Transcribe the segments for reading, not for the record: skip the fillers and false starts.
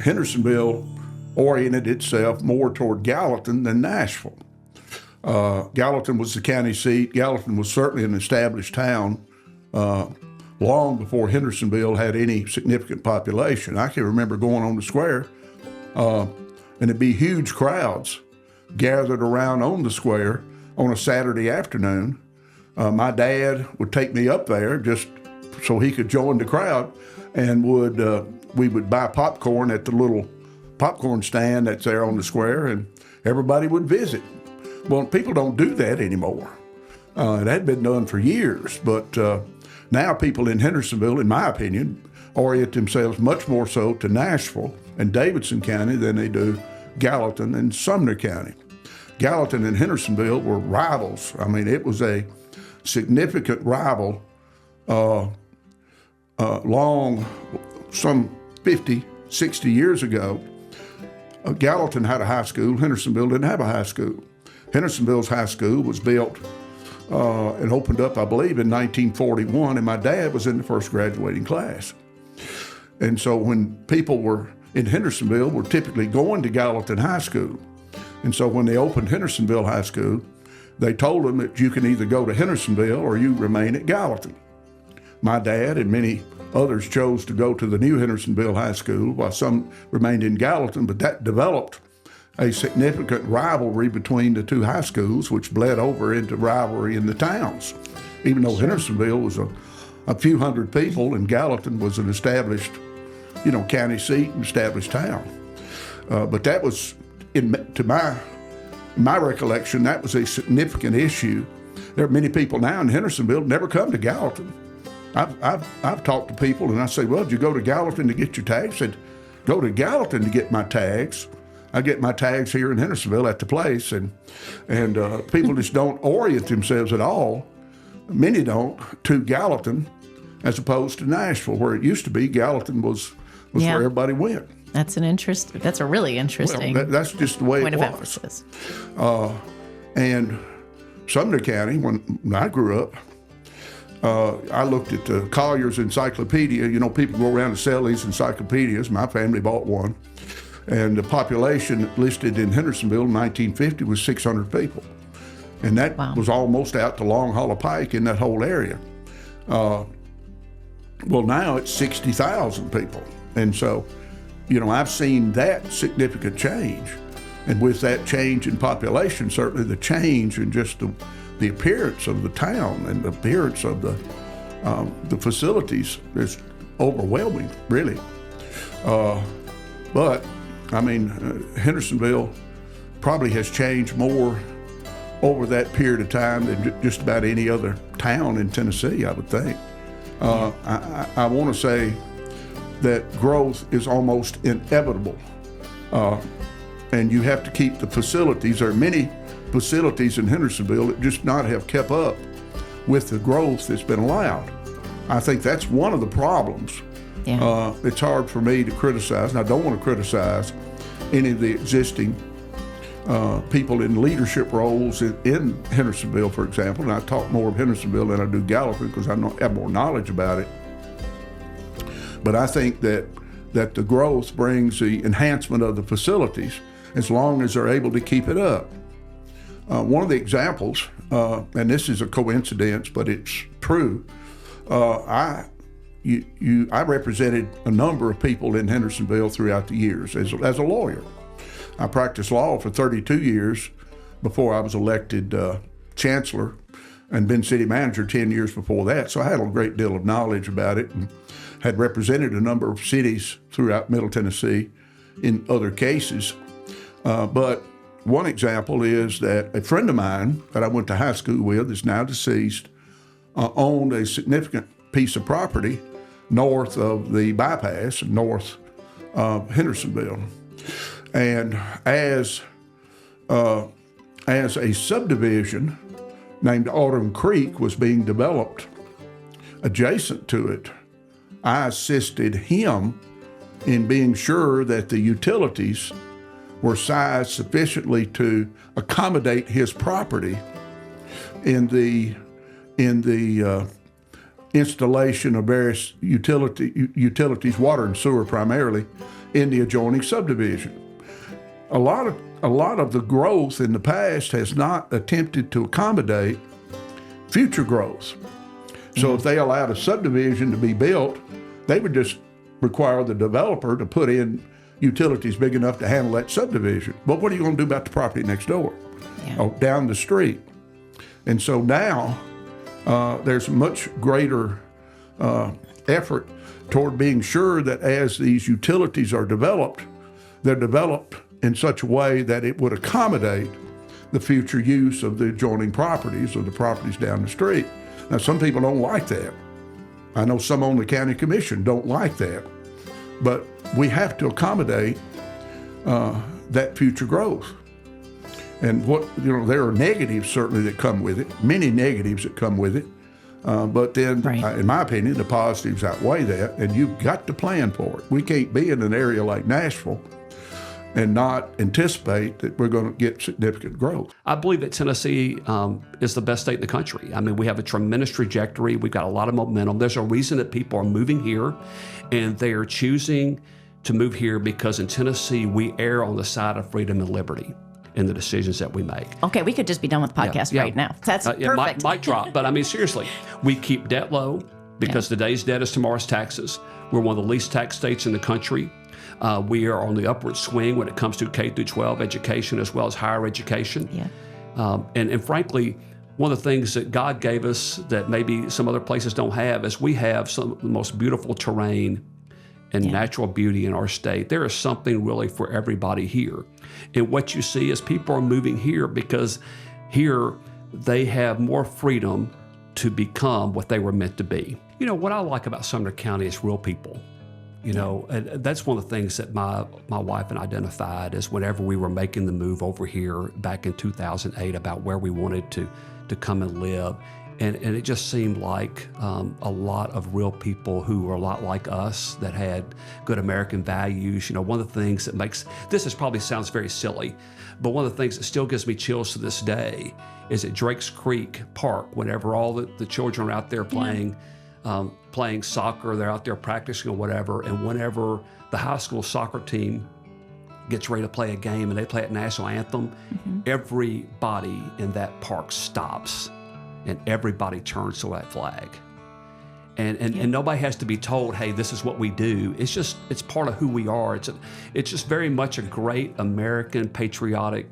Hendersonville oriented itself more toward Gallatin than Nashville. Gallatin was the county seat. Gallatin was certainly an established town long before Hendersonville had any significant population. I can remember going on the square, and it'd be huge crowds gathered around on the square on a Saturday afternoon. My dad would take me up there just so he could join the crowd, and we would buy popcorn at the little popcorn stand that's there on the square, and everybody would visit. Well, people don't do that anymore. It had been done for years, but now people in Hendersonville, in my opinion, orient themselves much more so to Nashville and Davidson County than they do Gallatin and Sumner County. Gallatin and Hendersonville were rivals. I mean, it was a significant rival long, some 50, 60 years ago. Gallatin had a high school. Hendersonville didn't have a high school. Hendersonville's high school was built and opened up, I believe, in 1941, and my dad was in the first graduating class. And so when people were in Hendersonville were typically going to Gallatin High School. And so when they opened Hendersonville High School, they told them that you can either go to Hendersonville or you remain at Gallatin. My dad and many others chose to go to the new Hendersonville High School, while some remained in Gallatin, but that developed a significant rivalry between the two high schools, which bled over into rivalry in the towns. Even though Hendersonville was a few hundred people and Gallatin was an established, county seat and established town. But that was, to my recollection, that was a significant issue. There are many people now in Hendersonville never come to Gallatin. I've talked to people and I say, well, did you go to Gallatin to get your tags? I said, go to Gallatin to get my tags. I get my tags here in Hendersonville at the place, and people just don't orient themselves at all. Many don't, to Gallatin as opposed to Nashville, where it used to be. Gallatin was where everybody went. That's a really interesting. Well, that's just the way point it of was. emphasis. And Sumner County, when I grew up, I looked at the Collier's Encyclopedia. People go around and sell these encyclopedias. My family bought one. And the population listed in Hendersonville in 1950 was 600 people. And that was almost out to Long Hollow Pike in that whole area. Well, now it's 60,000 people. And so, I've seen that significant change. And with that change in population, certainly the change in just the appearance of the town and the appearance of the facilities is overwhelming, really. But Hendersonville probably has changed more over that period of time than just about any other town in Tennessee, I would think. I want to say that growth is almost inevitable, and you have to keep the facilities. There are many facilities in Hendersonville that just not have kept up with the growth that's been allowed. I think that's one of the problems. It's hard for me to criticize, and I don't want to criticize any of the existing people in leadership roles in Hendersonville, for example. And I talk more of Hendersonville than I do Gallatin because I have more knowledge about it. But I think that the growth brings the enhancement of the facilities as long as they're able to keep it up. One of the examples, and this is a coincidence, but it's true, I represented a number of people in Hendersonville throughout the years as a lawyer. I practiced law for 32 years before I was elected chancellor, and been city manager 10 years before that. So I had a great deal of knowledge about it and had represented a number of cities throughout Middle Tennessee in other cases. But one example is that a friend of mine that I went to high school with, is now deceased, owned a significant piece of property north of the bypass, north of Hendersonville. And as a subdivision named Autumn Creek was being developed adjacent to it, I assisted him in being sure that the utilities were sized sufficiently to accommodate his property in the installation of various utilities, water and sewer primarily, in the adjoining subdivision. A lot of the growth in the past has not attempted to accommodate future growth. So if they allowed a subdivision to be built, they would just require the developer to put in utilities big enough to handle that subdivision. But what are you going to do about the property next door or down the street? And so now there's much greater effort toward being sure that as these utilities are developed, they're developed in such a way that it would accommodate the future use of the adjoining properties or the properties down the street. Now, some people don't like that. I know some on the county commission don't like that. But we have to accommodate that future growth. And there are negatives certainly that come with it, many negatives that come with it. But then, in my opinion, the positives outweigh that, and you've got to plan for it. We can't be in an area like Nashville and not anticipate that we're going to get significant growth. I believe that Tennessee is the best state in the country. I mean, we have a tremendous trajectory. We've got a lot of momentum. There's a reason that people are moving here, and they are choosing to move here because in Tennessee, we err on the side of freedom and liberty in the decisions that we make. Okay, we could just be done with the podcast right now. That's perfect. Mic drop. But I mean, seriously, we keep debt low because today's debt is tomorrow's taxes. We're one of the least taxed states in the country. We are on the upward swing when it comes to K through 12 education as well as higher education. And frankly, one of the things that God gave us that maybe some other places don't have is we have some of the most beautiful terrain and natural beauty in our state. There is something really for everybody here. And what you see is people are moving here because here they have more freedom to become what they were meant to be. You know, what I like about Sumner County is real people. You know, and that's one of the things that my wife and I identified as whenever we were making the move over here back in 2008 about where we wanted to come and live. And it just seemed like a lot of real people who were a lot like us that had good American values. You know, one of the things that makes, probably sounds very silly, but one of the things that still gives me chills to this day is at Drake's Creek Park, whenever all the children are out there playing soccer, they're out there practicing or whatever, and whenever the high school soccer team gets ready to play a game and they play at national anthem, everybody in that park stops and everybody turns to that flag. And nobody has to be told, hey, this is what we do. It's part of who we are. It's just very much a great American patriotic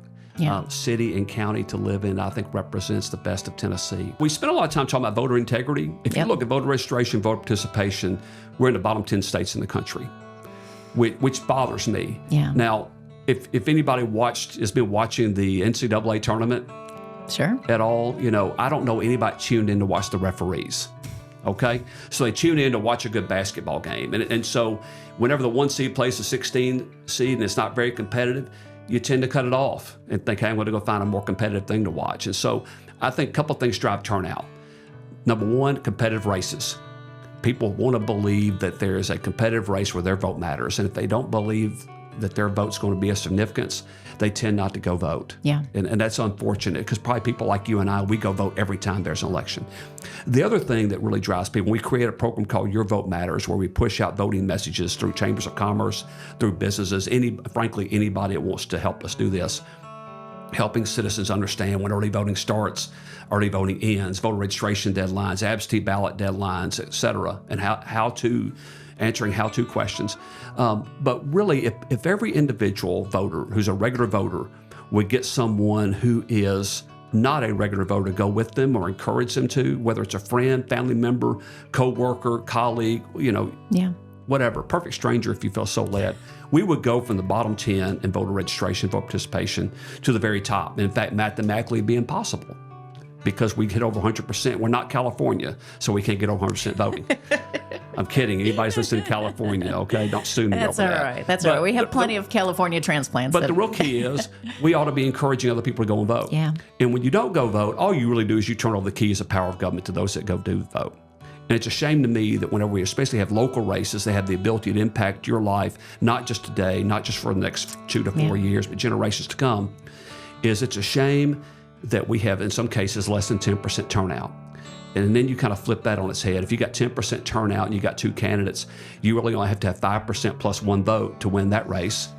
city and county to live in. I think represents the best of Tennessee. We spent a lot of time talking about voter integrity. If you look at voter registration, voter participation, we're in the bottom 10 states in the country, which bothers me. Now, if anybody has been watching the NCAA tournament at all, you know, I don't know anybody tuned in to watch the referees. Okay, so they tune in to watch a good basketball game, and so whenever the 1 seed plays the 16 seed and it's not very competitive, you tend to cut it off and think, hey, I'm going to go find a more competitive thing to watch. And so I think a couple of things drive turnout. Number one, competitive races. People want to believe that there is a competitive race where their vote matters. And if they don't believe that their vote's going to be of significance, they tend not to go vote. And that's unfortunate because probably people like you and I, we go vote every time there's an election. The other thing that really drives people, we create a program called Your Vote Matters where we push out voting messages through chambers of commerce, through businesses, frankly, anybody that wants to help us do this, helping citizens understand when early voting starts, early voting ends, voter registration deadlines, absentee ballot deadlines, et cetera, and answering how-to questions. But really, if every individual voter who's a regular voter would get someone who is not a regular voter to go with them or encourage them to, whether it's a friend, family member, co-worker, colleague, you know, whatever, perfect stranger if you feel so led, we would go from the bottom 10 in voter registration, voter participation to the very top. And in fact, mathematically it'd be impossible because we hit over 100%. We're not California, so we can't get over 100% voting. I'm kidding. Anybody's listening to California, okay? Don't sue me That's over all that. right. That's all right. We have plenty of California transplants. But the real key is we ought to be encouraging other people to go and vote. And when you don't go vote, all you really do is you turn over the keys of power of government to those that go do vote. And it's a shame to me that whenever we especially have local races, they have the ability to impact your life, not just today, not just for the next 2 to 4 years, but generations to come, it's a shame that we have, in some cases, less than 10% turnout. And then you kind of flip that on its head. If you got 10% turnout and you got 2 candidates, you really only have to have 5% plus 1 vote to win that race.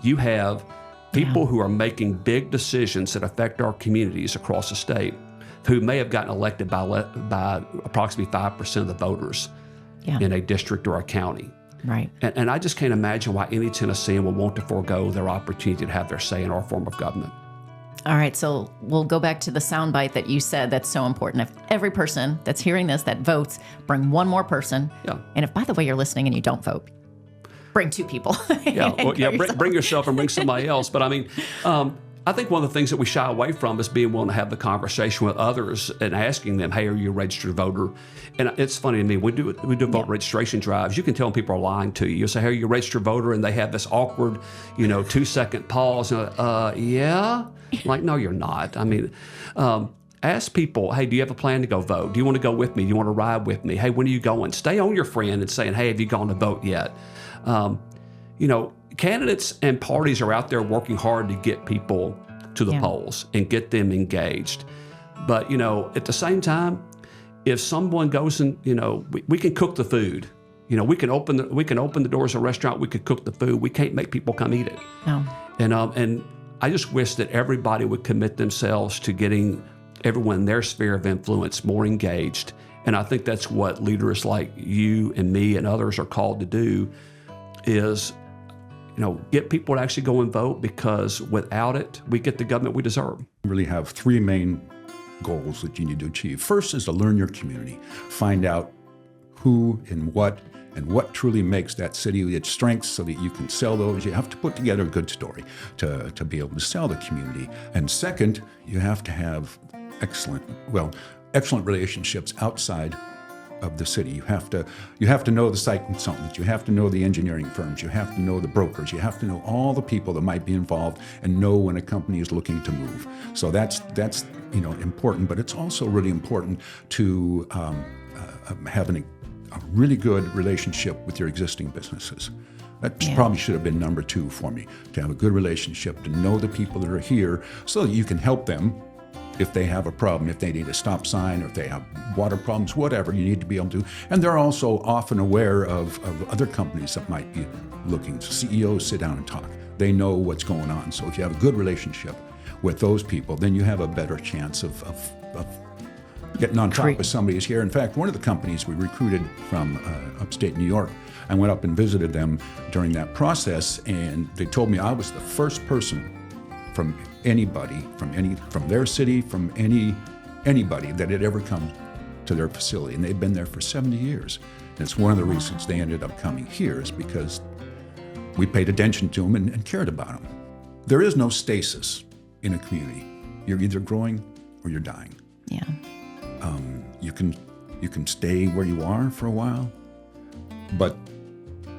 You have people who are making big decisions that affect our communities across the state who may have gotten elected by approximately 5% of the voters in a district or a county. Right. And I just can't imagine why any Tennessean would want to forego their opportunity to have their say in our form of government. All right, so we'll go back to the soundbite that you said that's so important. If every person that's hearing this that votes, bring one more person. Yeah. And if, by the way, you're listening and you don't vote, bring 2 people. Bring yourself and bring somebody else. But I mean, I think one of the things that we shy away from is being willing to have the conversation with others and asking them, hey, are you a registered voter? And it's funny to me, we do vote registration drives. You can tell when people are lying to you. You'll say, hey, are you a registered voter? And they have this awkward, 2-second pause. And yeah? I'm like, no, you're not. I mean, ask people, hey, do you have a plan to go vote? Do you want to go with me? Do you want to ride with me? Hey, when are you going? Stay on your friend and saying, hey, have you gone to vote yet? Candidates and parties are out there working hard to get people to the polls and get them engaged. But, at the same time, if someone goes and, we can cook the food. We can open the doors of a restaurant. We could cook the food. We can't make people come eat it. No. And I just wish that everybody would commit themselves to getting everyone in their sphere of influence more engaged. And I think that's what leaders like you and me and others are called to do is, get people to actually go and vote, because without it, we get the government we deserve. You really have 3 main goals that you need to achieve. First is to learn your community. Find out who and what truly makes that city its strengths so that you can sell those. You have to put together a good story to be able to sell the community. And second, you have to have excellent relationships outside of the city. You have to know the site consultants, you have to know the engineering firms, you have to know the brokers, you have to know all the people that might be involved and know when a company is looking to move. So that's important, but it's also really important to have a really good relationship with your existing businesses. That probably should have been number 2 for me, to have a good relationship, to know the people that are here so that you can help them if they have a problem, if they need a stop sign, or if they have water problems, whatever, you need to be able to. And they're also often aware of other companies that might be looking. CEOs sit down and talk. They know what's going on. So if you have a good relationship with those people, then you have a better chance of getting on top of somebody who's here. In fact, one of the companies we recruited from upstate New York, I went up and visited them during that process, and they told me I was the first person from anybody, from their city, from anybody that had ever come to their facility. And they've been there for 70 years. And it's one of the reasons they ended up coming here, is because we paid attention to them and cared about them. There is no stasis in a community. You're either growing or you're dying. Yeah. You can stay where you are for a while, but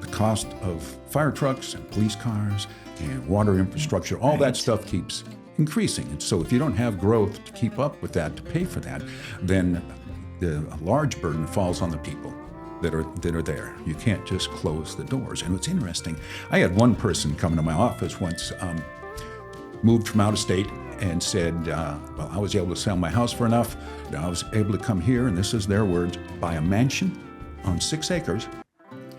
the cost of fire trucks and police cars and water infrastructure, all that stuff keeps increasing. And so if you don't have growth to keep up with that, to pay for that, then a large burden falls on the people that are there. You can't just close the doors. And what's interesting, I had one person come into my office once, moved from out of state, and said, I was able to sell my house for enough that I was able to come here, and this is their words, buy a mansion on 6 acres.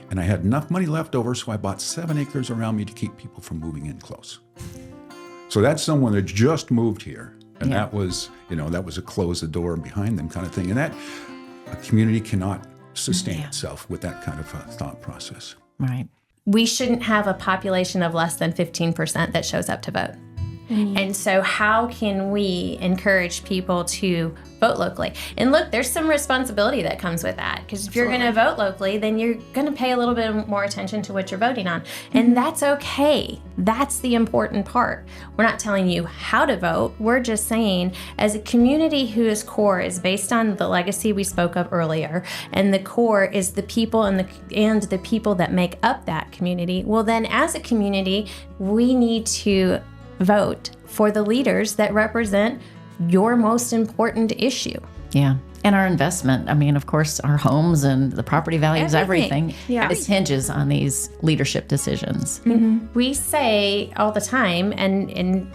And I had enough money left over, so I bought 7 acres around me to keep people from moving in close. So that's someone that just moved here. And that was a close the door behind them kind of thing. And that a community cannot sustain itself with that kind of thought process. Right. We shouldn't have a population of less than 15% that shows up to vote. And so how can we encourage people to vote locally? And look, there's some responsibility that comes with that, because if you're going to vote locally, then you're going to pay a little bit more attention to what you're voting on. And that's okay. That's the important part. We're not telling you how to vote. We're just saying, as a community whose core is based on the legacy we spoke of earlier, and the core is the people and the people that make up that community, well then as a community, we need to vote for the leaders that represent your most important issue. Yeah. And our investment. I mean, of course, our homes and the property values, everything it hinges on these leadership decisions. We say all the time, and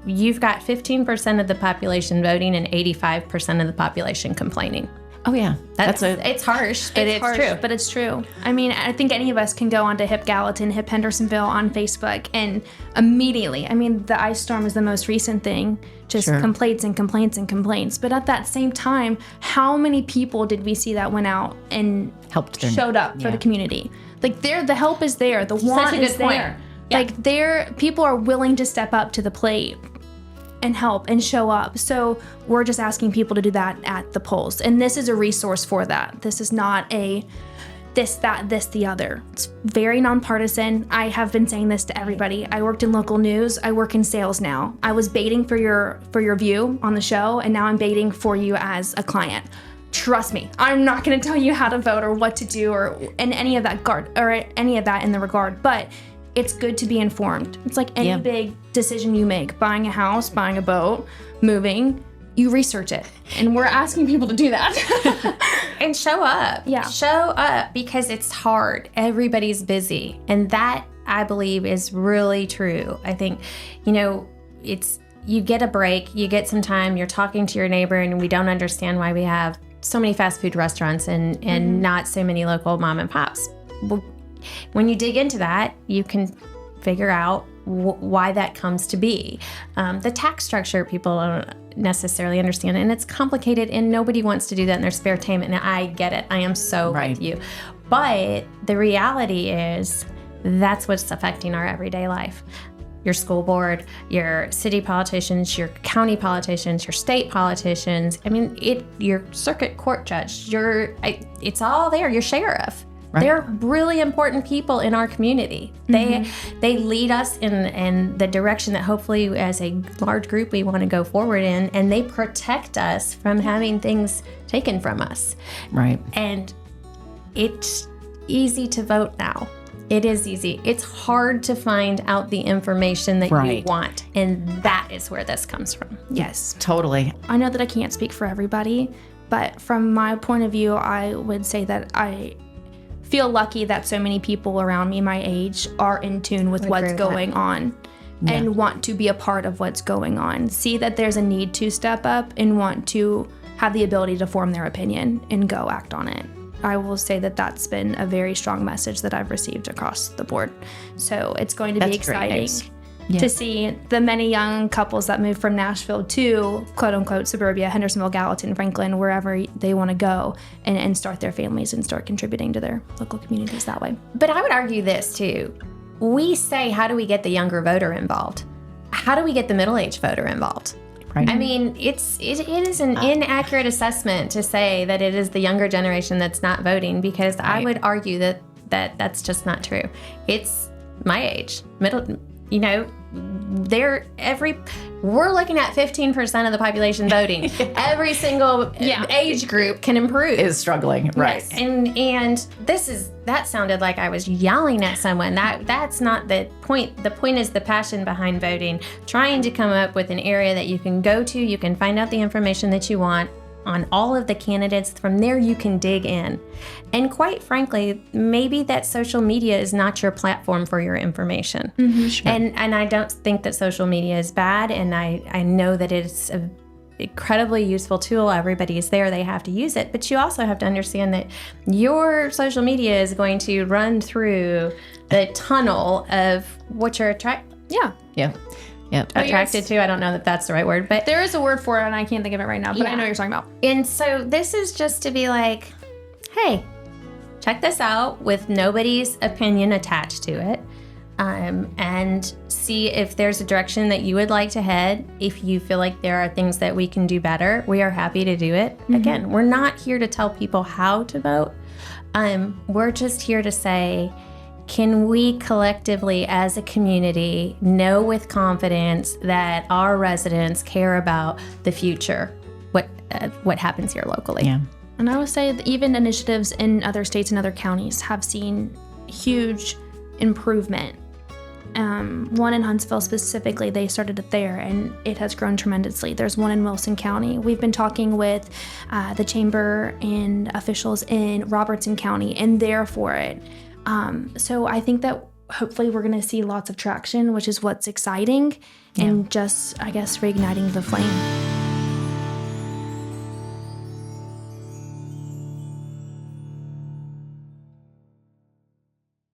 you've got 15% of the population voting and 85% of the population complaining. Oh yeah, It's harsh, but it's harsh, true. but it's true. I mean, I think any of us can go onto Hip Gallatin, Hip Hendersonville on Facebook, and immediately, I mean, the ice storm is the most recent thing, just complaints and complaints and complaints. But at that same time, how many people did we see that went out and showed up for the community? Like, the help is there, the want is there. Yeah. Like, people are willing to step up to the plate and help and show up. So we're just asking people to do that at the polls. And this is a resource for that. This is not a this, that, this, the other. It's very nonpartisan. I have been saying this to everybody. I worked in local news. I work in sales now. I was baiting for your view on the show, and now I'm baiting for you as a client. Trust me, I'm not going to tell you how to vote or what to do or in any of that in the regard, but it's good to be informed. It's like any big decision you make, buying a house, buying a boat, moving, you research it. And we're asking people to do that. And show up. Yeah. Show up, because it's hard. Everybody's busy. And that, I believe, is really true. I think, you get a break, you get some time, you're talking to your neighbor, and we don't understand why we have so many fast food restaurants and not so many local mom and pops. When you dig into that, you can figure out why that comes to be. The tax structure, people don't necessarily understand, and it's complicated, and nobody wants to do that in their spare time, and I get it. I am so with you. But the reality is that's what's affecting our everyday life. Your school board, your city politicians, your county politicians, your state politicians. I mean, your circuit court judge, it's all there. Your sheriff. Right. They're really important people in our community. They lead us in the direction that hopefully as a large group we want to go forward in, and they protect us from having things taken from us. Right. And it's easy to vote now. It is easy. It's hard to find out the information that you want, and that is where this comes from. Yes. Totally. I know that I can't speak for everybody, but from my point of view, I would say that I feel lucky that so many people around me my age are in tune with what's going on and want to be a part of what's going on. See that there's a need to step up and want to have the ability to form their opinion and go act on it. I will say that that's been a very strong message that I've received across the board. So it's going to be exciting to see the many young couples that move from Nashville to quote unquote suburbia, Hendersonville, Gallatin, Franklin, wherever they want to go and start their families and start contributing to their local communities that way. But I would argue this too. We say, how do we get the younger voter involved? How do we get the middle-aged voter involved? Right. I mean, it is an inaccurate assessment to say that it is the younger generation that's not voting, because I would argue that that's just not true. It's my age, we're looking at 15% of the population voting. Every single age group can improve. Is struggling, right? Yes. And that sounded like I was yelling at someone. That's not the point. The point is the passion behind voting, trying to come up with an area that you can go to, you can find out the information that you want on all of the candidates. From there, you can dig in. And quite frankly, maybe that social media is not your platform for your information. Mm-hmm, sure. And I don't think that social media is bad. And I know that it's an incredibly useful tool. Everybody is there. They have to use it. But you also have to understand that your social media is going to run through the tunnel of what you're attracted. Attracted to. I don't know that that's the right word, but there is a word for it, and I can't think of it right now, but I know what you're talking about. And so this is just to be like, hey, check this out with nobody's opinion attached to it, and see if there's a direction that you would like to head. If you feel like there are things that we can do better, we are happy to do it. Mm-hmm. Again, we're not here to tell people how to vote. We're just here to say, can we collectively as a community know with confidence that our residents care about the future, what happens here locally? Yeah. And I would say that even initiatives in other states and other counties have seen huge improvement. One in Huntsville specifically, they started it there, and it has grown tremendously. There's one in Wilson County. We've been talking with the chamber and officials in Robertson County, and they're for it. So I think that hopefully we're going to see lots of traction, which is what's exciting, and just, I guess, reigniting the flame.